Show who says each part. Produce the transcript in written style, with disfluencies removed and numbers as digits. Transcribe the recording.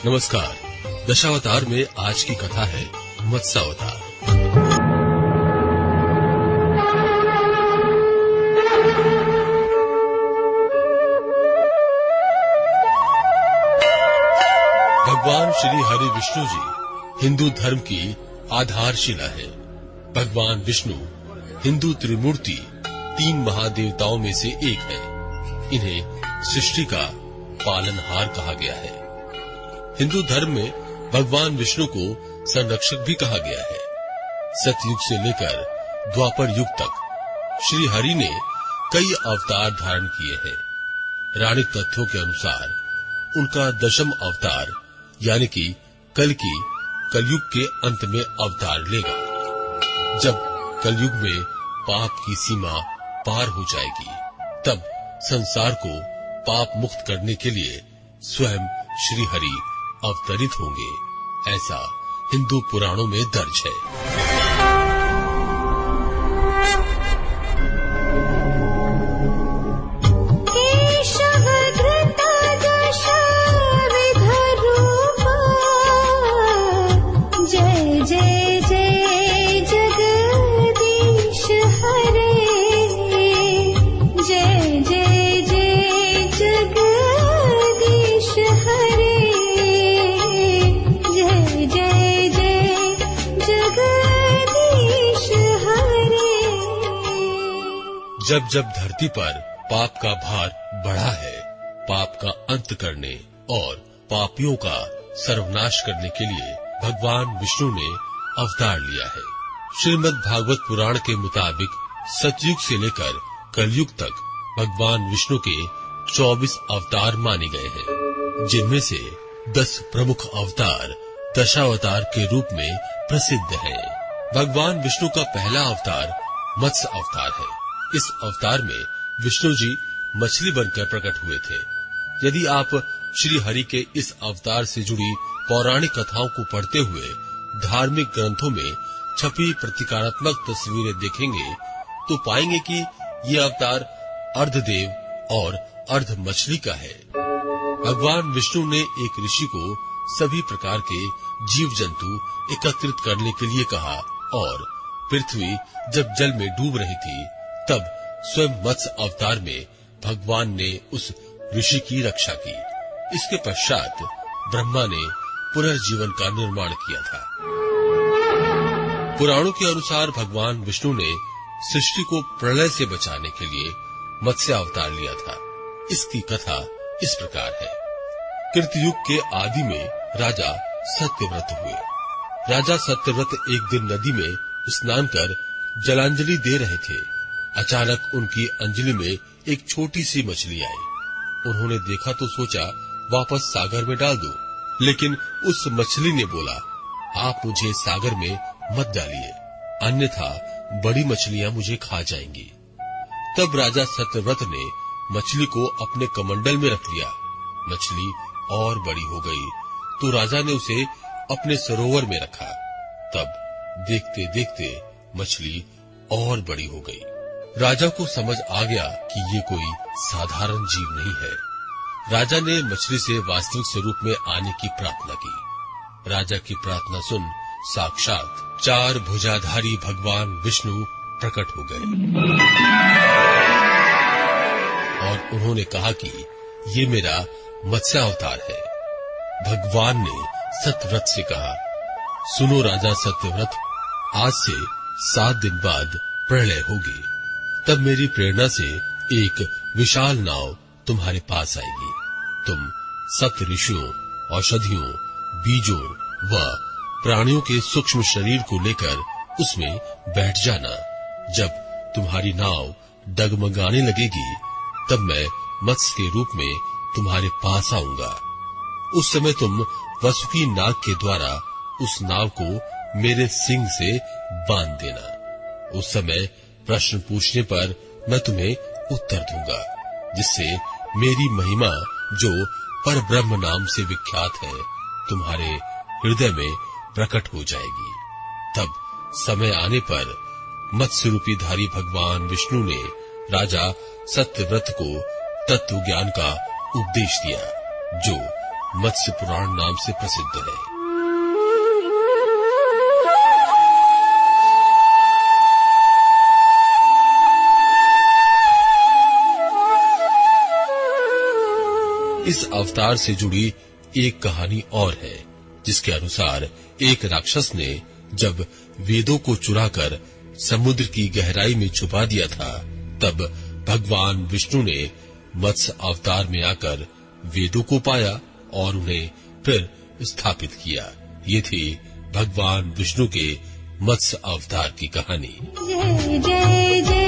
Speaker 1: नमस्कार। दशावतार में आज की कथा है मत्स्यावतार। भगवान श्री हरि विष्णु जी हिंदू धर्म की आधारशिला है। भगवान विष्णु हिंदू त्रिमूर्ति 3 महादेवताओं में से एक है। इन्हें सृष्टि का पालनहार कहा गया है। हिंदू धर्म में भगवान विष्णु को संरक्षक भी कहा गया है। सतयुग से लेकर द्वापर युग तक श्री हरि ने कई अवतार धारण किए हैं। राणिक तथ्यों के अनुसार उनका 10वां अवतार यानी कि कलयुग के अंत में अवतार लेगा। जब कलयुग में पाप की सीमा पार हो जाएगी, तब संसार को पाप मुक्त करने के लिए स्वयं श्री हरि अवतरित होंगे, ऐसा हिंदू पुराणों में दर्ज है। जब जब धरती पर पाप का भार बढ़ा है, पाप का अंत करने और पापियों का सर्वनाश करने के लिए भगवान विष्णु ने अवतार लिया है। श्रीमद् भागवत पुराण के मुताबिक सतयुग से लेकर कलयुग तक भगवान विष्णु के 24 अवतार माने गए हैं, जिनमें से 10 प्रमुख अवतार दशावतार के रूप में प्रसिद्ध हैं। भगवान विष्णु का पहला अवतार मत्स्य अवतार है। इस अवतार में विष्णु जी मछली बनकर प्रकट हुए थे। यदि आप श्री हरि के इस अवतार से जुड़ी पौराणिक कथाओं को पढ़ते हुए धार्मिक ग्रंथों में छपी प्रतीकात्मक तस्वीरें देखेंगे तो पाएंगे कि ये अवतार अर्धदेव और अर्ध मछली का है। भगवान विष्णु ने एक ऋषि को सभी प्रकार के जीव जंतु एकत्रित करने के लिए कहा और पृथ्वी जब जल में डूब रही थी, तब स्वयं मत्स्य अवतार में भगवान ने उस ऋषि की रक्षा की। इसके पश्चात ब्रह्मा ने पुनर्जीवन का निर्माण किया था। पुराणों के अनुसार भगवान विष्णु ने सृष्टि को प्रलय से बचाने के लिए मत्स्य अवतार लिया था। इसकी कथा इस प्रकार है। कृतयुग के आदि में राजा सत्यव्रत हुए। राजा सत्यव्रत एक दिन नदी में स्नान कर जलांजलि दे रहे थे। अचानक उनकी अंजलि में एक छोटी सी मछली आई। उन्होंने देखा तो सोचा वापस सागर में डाल दो, लेकिन उस मछली ने बोला, आप मुझे सागर में मत डालिए, अन्यथा बड़ी मछलियां मुझे खा जाएंगी। तब राजा सत्यव्रत ने मछली को अपने कमंडल में रख लिया। मछली और बड़ी हो गई तो राजा ने उसे अपने सरोवर में रखा। तब देखते देखते मछली और बड़ी हो गई। राजा को समझ आ गया कि ये कोई साधारण जीव नहीं है। राजा ने मछली से वास्तविक स्वरूप में आने की प्रार्थना की। राजा की प्रार्थना सुन साक्षात 4 भुजाधारी भगवान विष्णु प्रकट हो गए और उन्होंने कहा कि ये मेरा मत्स्य अवतार है। भगवान ने सत्यव्रत से कहा, सुनो राजा सत्यव्रत, आज से 7 दिन बाद प्रलय होगी। तब मेरी प्रेरणा से एक विशाल नाव तुम्हारे पास आएगी। तुम सप्त ऋषियों, औषधियों, बीजों व प्राणियों के सूक्ष्म शरीर को लेकर उसमें बैठ जाना। जब तुम्हारी नाव डगमगाने लगेगी, तब मैं मत्स्य के रूप में तुम्हारे पास आऊंगा। उस समय तुम वसुकी नाग के द्वारा उस नाव को मेरे सिंग से बांध देना। उस समय प्रश्न पूछने पर मैं तुम्हें उत्तर दूंगा, जिससे मेरी महिमा जो परब्रह्म नाम से विख्यात है तुम्हारे हृदय में प्रकट हो जाएगी। तब समय आने पर मत्स्य रूपी धारी भगवान विष्णु ने राजा सत्यव्रत को तत्व ज्ञान का उपदेश दिया, जो मत्स्य पुराण नाम से प्रसिद्ध है। इस अवतार से जुड़ी एक कहानी और है, जिसके अनुसार एक राक्षस ने जब वेदों को चुराकर समुद्र की गहराई में छुपा दिया था, तब भगवान विष्णु ने मत्स्य अवतार में आकर वेदों को पाया और उन्हें फिर स्थापित किया। ये थी भगवान विष्णु के मत्स्य अवतार की कहानी। जय जय जय